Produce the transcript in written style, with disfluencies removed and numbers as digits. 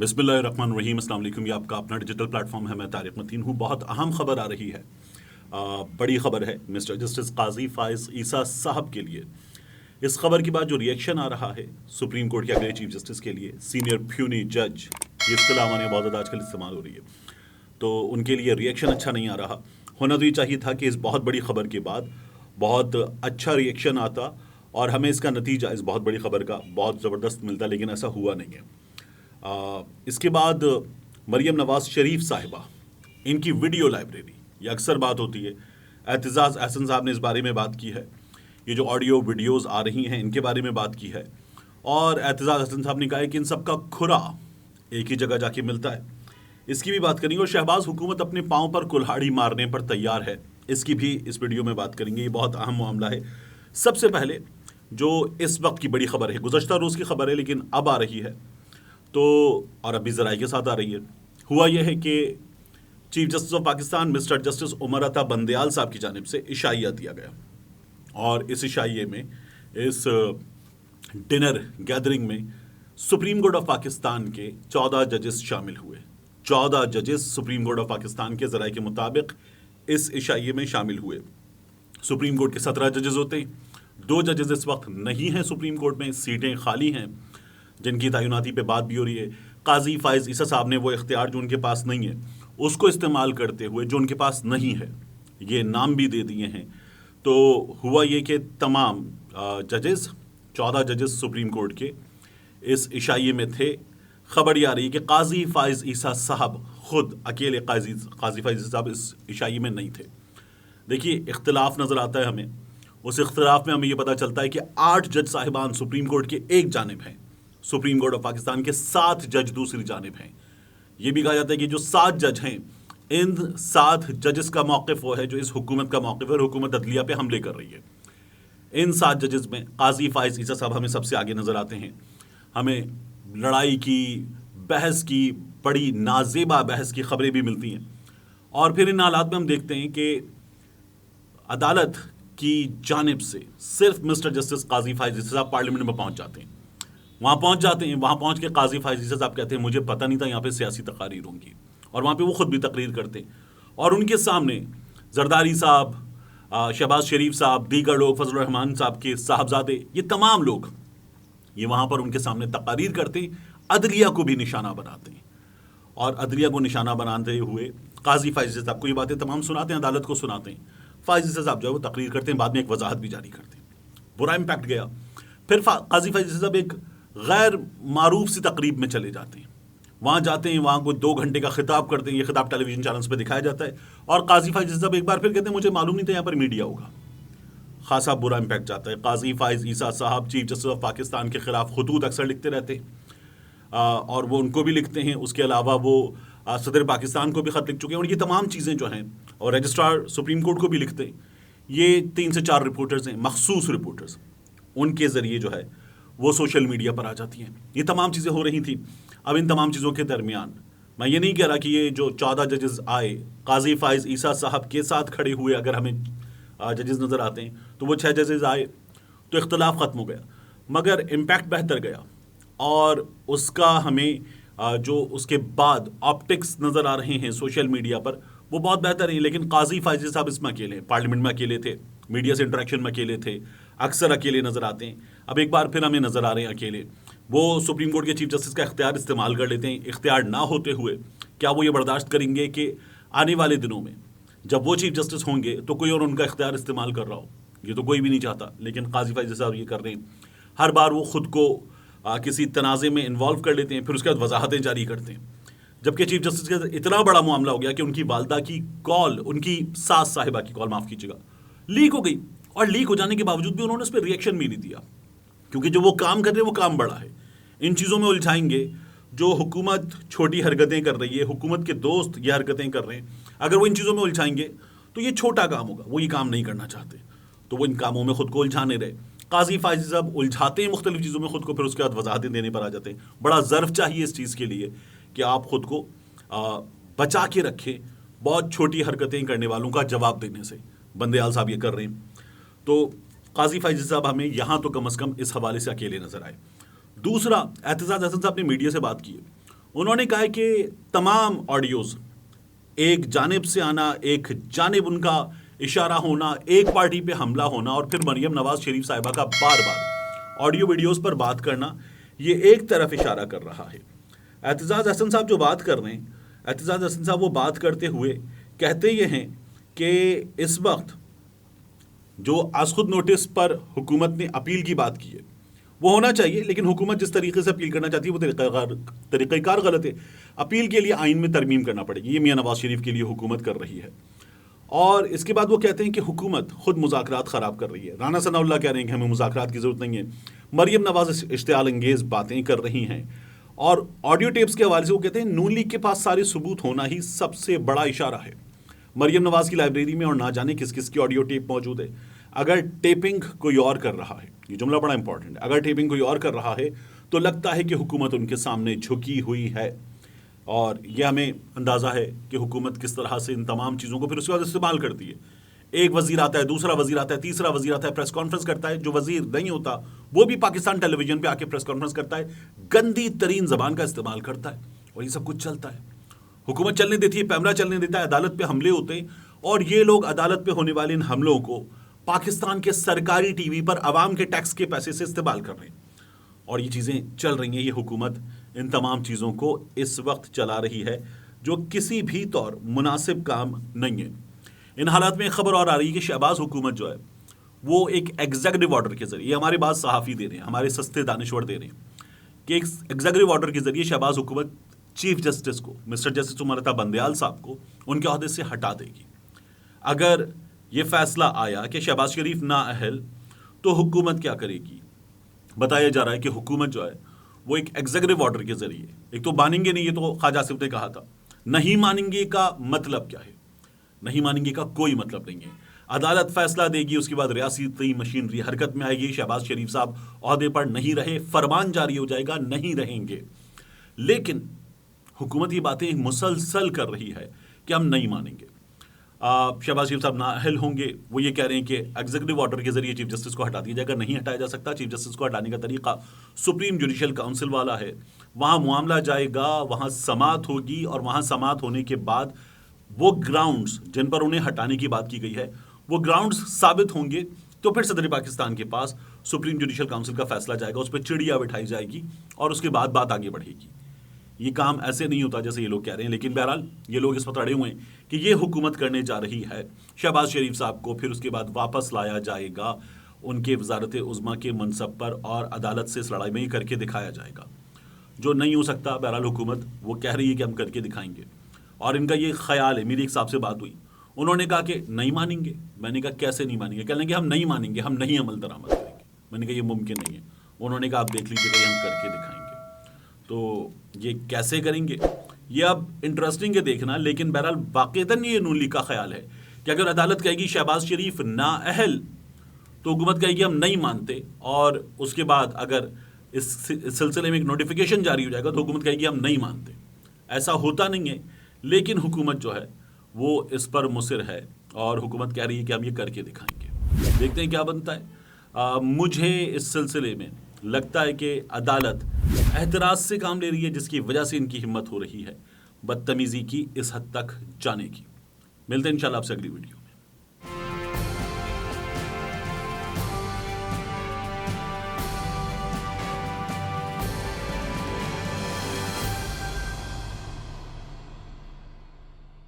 बिस्मिल्लाहिर्रहमानिर्रहीम। अस्सलाम वालेकुम। ये आपका अपना डिजिटल प्लेटफॉर्म है, मैं तारिक मतीन हूँ। बहुत अहम खबर आ रही है, बड़ी खबर है मिस्टर जस्टिस काजी फाइज ईसा साहब के लिए। इस खबर के बाद जो रिएक्शन आ रहा है सुप्रीम कोर्ट के अगले चीफ जस्टिस के लिए, सीनियर प्यूनी जज, ये इस्तिलाह हमारे बहुत ज़्यादा आजकल इस्तेमाल हो रही है, तो उनके लिए रिएक्शन अच्छा नहीं आ रहा। होना तो ये चाहिए था कि इस बहुत बड़ी खबर के बाद बहुत अच्छा रिएक्शन आता और हमें इसका नतीजा इस बहुत बड़ी खबर का बहुत ज़बरदस्त मिलता, लेकिन ऐसा हुआ नहीं है। इसके बाद मरियम नवाज शरीफ साहिबा, इनकी वीडियो लाइब्रेरी, ये अक्सर बात होती है। एतजाज़ अहसन साहब ने इस बारे में बात की है, ये जो ऑडियो वीडियोस आ रही हैं इनके बारे में बात की है, और एतजाज़ अहसन साहब ने कहा है कि इन सब का खुरा एक ही जगह जाके मिलता है। इसकी भी बात करेंगे। और शहबाज हुकूमत अपने पाँव पर कुल्हाड़ी मारने पर तैयार है, इसकी भी इस वीडियो में बात करेंगे। ये बहुत अहम मामला है। सबसे पहले जो इस वक्त की बड़ी खबर है, गुज़श्ता रोज़ की खबर है लेकिन अब आ रही है, तो और अभी ज़राए के साथ आ रही है। हुआ यह है कि chief justice of Pakistan mister justice Umar Ata Bandial साहब की जानिब से इशाइया दिया गया, और इस इशाइये में, इस डिनर गैदरिंग में सुप्रीम कोर्ट ऑफ पाकिस्तान के 14 जजेस शामिल हुए। 14 जजेस सुप्रीम कोर्ट ऑफ पाकिस्तान के ज़राए के मुताबिक इस इशाइये में शामिल हुए। सुप्रीम कोर्ट के 17 जजेस होते हैं, 2 जजेस इस वक्त नहीं हैं सुप्रीम कोर्ट में, सीटें खाली हैं, जिनकी तैनाती पे बात भी हो रही है। काजी फाइज ईसा साहब ने वो इख्तियार जो उनके पास नहीं है उसको इस्तेमाल करते हुए जो उनके पास नहीं है ये नाम भी दे दिए हैं। तो हुआ ये कि तमाम जजेस, 14 जजेस सुप्रीम कोर्ट के इस इशाइये में थे। खबर ये आ रही है कि काजी फाइज ईसा साहब खुद अकेले, काजी फाइज ईसा साहब इस इशाइये में नहीं थे। देखिए, इख्तिलाफ नज़र आता है हमें, उस इख्तिलाफ में हमें ये पता चलता है कि 8 जज साहिबान सुप्रीम कोर्ट के एक जानिब हैं, सुप्रीम कोर्ट ऑफ पाकिस्तान के 7 जज दूसरी जानिब हैं। ये भी कहा जाता है कि जो 7 जज हैं, इन 7 जजेस का मौक़िफ़ वो है जो इस हुकूमत का मौक़िफ़ है और हुकूमत अदलिया पे हमले कर रही है। इन 7 जजेस में काजी फाइज ईसा साहब हमें सबसे आगे नज़र आते हैं। हमें लड़ाई की, बहस की, बड़ी नाजेबा बहस की खबरें भी मिलती हैं। और फिर इन हालात में हम देखते हैं कि अदालत की जानिब से सिर्फ मिस्टर जस्टिस काजी फाइज ईसा साहब पार्लियामेंट में पहुँच जाते हैं। वहाँ पहुँच के काजी फाइज ईसा साहब कहते हैं मुझे पता नहीं था यहाँ पे सियासी तकारीर होंगी, और वहाँ पे वो खुद भी तकरीर करते हैं, और उनके सामने जरदारी साहब, शहबाज शरीफ साहब, दीगर लोग, फजल रहमान साहब के साहबजादे, ये तमाम लोग ये वहाँ पर उनके सामने तकारीर करते हैं, अदलिया को भी निशाना बनाते हैं, और अदलिया को निशाना बनाते हुए काजी फाइज ईसा साहब को ये बातें तमाम सुनाते हैं, अदालत को सुनाते हैं। फाइज ईसा साहब जो है वो तकरीर करते हैं, बाद में एक वजाहत भी जारी करते हैं। बुरा इम्पैक्ट गया। फिर काजी फाइज ईसा साहब एक गैर मारूफ सी तकरीब में चले जाते हैं। वहाँ जाते हैं, वहाँ कोई 2 घंटे का खिताब करते हैं, ये खिताब टेलीविजन चैनल्स पे दिखाया जाता है, और काजी फाइज ईसा साहब एक बार फिर कहते हैं मुझे मालूम नहीं था यहाँ पर मीडिया होगा। खासा बुरा इम्पैक्ट जाता है। काजी फाइज ईसा साहब चीफ जस्टिस ऑफ पाकिस्तान के खिलाफ खतूत अक्सर लिखते रहते हैं, और वो उनको भी लिखते हैं। उसके अलावा वो सदर पाकिस्तान को भी ख़त लिख चुके हैं, और ये तमाम चीज़ें जो हैं, और रजिस्ट्रार सुप्रीम कोर्ट को भी लिखते हैं। ये 3 से 4 रिपोर्टर्स हैं, मखसूस रिपोर्टर्स, उनके ज़रिए जो है वो सोशल मीडिया पर आ जाती हैं। ये तमाम चीज़ें हो रही थी। अब इन तमाम चीज़ों के दरमियान मैं ये नहीं कह रहा कि ये जो 14 जजेस आए काजी फाइज ईसा साहब के साथ खड़े हुए अगर हमें जजेस नज़र आते हैं तो वो 6 जजेस आए तो इख्तलाफ ख़त्म हो गया, मगर इम्पैक्ट बेहतर गया, और उसका हमें जो उसके बाद ऑप्टिक्स नज़र आ रहे हैं सोशल मीडिया पर वो बहुत बेहतर हैं। लेकिन काजी फाइज साहब इसमें अकेले हैं, पार्लियामेंट में अकेले थे, मीडिया से इंटरेक्शन में अकेले थे, अक्सर अकेले नज़र आते हैं। अब एक बार फिर हमें नज़र आ रहे हैं अकेले। वो सुप्रीम कोर्ट के चीफ जस्टिस का इख्तियार इस्तेमाल कर लेते हैं। इख्तियार ना होते हुए क्या वो ये बर्दाश्त करेंगे कि आने वाले दिनों में जब वो चीफ जस्टिस होंगे तो कोई और उनका इख्तियार इस्तेमाल कर रहा हो? ये तो कोई भी नहीं चाहता, लेकिन काजी फाइज साहब ये कर रहे हैं। हर बार वो खुद को किसी तनाज़े में इन्वॉल्व कर लेते हैं, फिर उसके बाद वजाहतें जारी करते हैं। जबकि चीफ जस्टिस का इतना बड़ा मामला हो गया कि उनकी वालदा की कॉल, उनकी सास साहिबा की कॉल, माफ़ कीजिएगा, लीक हो गई, और लीक हो जाने के बावजूद भी उन्होंने उस पर रिएक्शन भी नहीं दिया, क्योंकि जो वो काम कर रहे हैं वो काम बड़ा है। इन चीज़ों में उलझाएंगे जो हुकूमत छोटी हरकतें कर रही है, हुकूमत के दोस्त ये हरकतें कर रहे हैं, अगर वो इन चीज़ों में उलझाएंगे तो ये छोटा काम होगा, वो ये काम नहीं करना चाहते, तो वो इन कामों में खुद को उलझाने रहे। काजी फाइज साहब उलझाते हैं मुख्तलिफ चीज़ों में खुद को, फिर उसके बाद वजाहतें देने पर आ जाते हैं। बड़ा ज़र्फ चाहिए इस चीज़ के लिए कि आप खुद को बचा के रखें बहुत छोटी हरकतें करने वालों का जवाब देने से। बंदयाल साहब ये कर रहे हैं, तो काजी फाइज साहब हमें यहाँ तो कम अज़ कम इस हवाले से अकेले नज़र आए। दूसरा, एतजाज़ अहसन साहब ने मीडिया से बात की है, انہوں نے کہا ہے کہ تمام آڈیوز ایک جانب سے آنا، ایک جانب ان کا اشارہ ہونا، ایک پارٹی پہ حملہ ہونا اور پھر مریم نواز شریف صاحبہ کا بار بار آڈیو ویڈیوز پر بات کرنا، یہ ایک طرف اشارہ کر رہا ہے۔ اعتزاز احسن صاحب جو بات کر رہے ہیں، اعتزاز احسن صاحب وہ بات کرتے ہوئے کہتے یہ ہیں کہ اس وقت جو از خود نوٹس پر حکومت نے اپیل کی بات کی ہے وہ ہونا چاہیے، لیکن حکومت جس طریقے سے اپیل کرنا چاہتی ہے وہ طریقہ کار غلط ہے۔ اپیل کے لیے آئین میں ترمیم کرنا پڑے گی، یہ میاں نواز شریف کے لیے حکومت کر رہی ہے۔ اور اس کے بعد وہ کہتے ہیں کہ حکومت خود مذاکرات خراب کر رہی ہے۔ رانا ثناء اللہ کہہ رہے ہیں کہ ہمیں مذاکرات کی ضرورت نہیں ہے۔ مریم نواز اشتعال انگیز باتیں کر رہی ہیں، اور آڈیو ٹیپس کے حوالے سے وہ کہتے ہیں نون لیگ کے پاس سارے ثبوت ہونا ہی سب سے بڑا اشارہ ہے۔ مریم نواز کی لائبریری میں اور نہ جانے کس کس کی آڈیو ٹیپ موجود ہے۔ اگر ٹیپنگ کوئی اور کر رہا ہے، یہ جملہ بڑا امپورٹنٹ ہے، اگر ٹیپنگ کوئی اور کر رہا ہے تو لگتا ہے کہ حکومت ان کے سامنے جھکی ہوئی ہے، اور یہ ہمیں اندازہ ہے کہ حکومت کس طرح سے ان تمام چیزوں کو پھر اس کے بعد استعمال کرتی ہے۔ ایک وزیر آتا ہے، دوسرا وزیر آتا ہے، تیسرا وزیر آتا ہے، پریس کانفرنس کرتا ہے، جو وزیر نہیں ہوتا وہ بھی پاکستان ٹیلی ویژن پہ آ کے پریس کانفرنس کرتا ہے، گندی ترین زبان کا استعمال کرتا ہے، اور یہ سب کچھ چلتا ہے۔ حکومت چلنے دیتی ہے، پیمرا چلنے دیتا ہے، عدالت پہ حملے ہوتے ہیں، اور یہ لوگ عدالت پہ ہونے والے ان حملوں کو پاکستان کے سرکاری ٹی وی پر عوام کے ٹیکس کے پیسے سے استعمال کر رہے ہیں، اور یہ چیزیں چل رہی ہیں۔ یہ حکومت ان تمام چیزوں کو اس وقت چلا رہی ہے، جو کسی بھی طور مناسب کام نہیں ہے۔ ان حالات میں ایک خبر اور آ رہی ہے کہ شہباز حکومت جو ہے وہ ایک ایگزیکٹو آرڈر کے ذریعے، ہمارے بعض صحافی دے رہے ہیں، ہمارے سستے دانشور دے رہے ہیں کہ ایک ایگزیکٹو آرڈر کے ذریعے شہباز حکومت چیف جسٹس کو، مسٹر جسٹس عمر عطا بندیال صاحب کو ان کے عہدے سے ہٹا دے گی۔ اگر یہ فیصلہ آیا کہ شہباز شریف نااہل، تو حکومت کیا کرے گی؟ بتایا جا رہا ہے کہ حکومت جو ہے وہ ایک ایگزیکٹو آرڈر کے ذریعے، ایک تو مانیں گے نہیں، یہ تو خواجہ آصف نے کہا تھا، نہیں مانیں گے کا مطلب کیا ہے؟ نہیں مانیں گے کا کوئی مطلب نہیں ہے۔ عدالت فیصلہ دے گی، اس کے بعد ریاستی مشینری حرکت میں آئے گی، شہباز شریف صاحب عہدے پر نہیں رہے، فرمان جاری ہو جائے گا، نہیں رہیں گے۔ لیکن حکومت یہ باتیں مسلسل کر رہی ہے کہ ہم نہیں مانیں گے، شہباز شریف صاحب نااہل ہوں گے۔ وہ یہ کہہ رہے ہیں کہ ایگزیکٹو آرڈر کے ذریعے چیف جسٹس کو ہٹا دیا جائے گا، نہیں ہٹایا جا سکتا۔ چیف جسٹس کو ہٹانے کا طریقہ سپریم جوڈیشل کاؤنسل والا ہے، وہاں معاملہ جائے گا، وہاں سماعت ہوگی، اور وہاں سماعت ہونے کے بعد وہ گراؤنڈز جن پر انہیں ہٹانے کی بات کی گئی ہے وہ گراؤنڈز ثابت ہوں گے، تو پھر صدر پاکستان کے پاس سپریم جوڈیشل کاؤنسل کا فیصلہ جائے گا، اس پہ چڑیا بٹھائی جائے گی، اور اس کے بعد بات آگے بڑھے گی۔ یہ کام ایسے نہیں ہوتا جیسے یہ لوگ کہہ رہے ہیں، لیکن بہرحال یہ لوگ اس پر اڑے ہوئے ہیں کہ یہ حکومت کرنے جا رہی ہے شہباز شریف صاحب کو، پھر اس کے بعد واپس لایا جائے گا ان کے وزارت عظمیٰ کے منصب پر، اور عدالت سے اس لڑائی میں ہی کر کے دکھایا جائے گا، جو نہیں ہو سکتا۔ بہرحال حکومت وہ کہہ رہی ہے کہ ہم کر کے دکھائیں گے، اور ان کا یہ خیال ہے۔ میری ایک صاحب سے بات ہوئی، انہوں نے کہا کہ نہیں مانیں گے۔ میں نے کہا کیسے نہیں مانیں گے؟ کہنے لگے ہم نہیں مانیں گے، ہم نہیں عمل درآمد کریں گے۔ میں نے کہا یہ ممکن نہیں ہے۔ انہوں نے کہا آپ دیکھ لیجیے کہ ہم کر کے دکھائیں گے۔ تو یہ کیسے کریں گے یہ اب انٹرسٹنگ ہے دیکھنا، لیکن بہرحال واقعتاً یہ نون لیگ کا خیال ہے کہ اگر عدالت کہے گی شہباز شریف نااہل، تو حکومت کہے گی ہم نہیں مانتے، اور اس کے بعد اگر اس سلسلے میں ایک نوٹیفیکیشن جاری ہو جائے گا تو حکومت کہے گی ہم نہیں مانتے۔ ایسا ہوتا نہیں ہے، لیکن حکومت جو ہے وہ اس پر مصر ہے، اور حکومت کہہ رہی ہے کہ ہم یہ کر کے دکھائیں گے۔ دیکھتے ہیں کیا بنتا ہے۔ مجھے اس سلسلے میں لگتا ہے کہ عدالت احتراز سے کام لے رہی ہے، جس کی وجہ سے ان کی ہمت ہو رہی ہے بدتمیزی کی اس حد تک جانے کی۔ ملتے ہیں انشاءاللہ آپ سے اگلی ویڈیو۔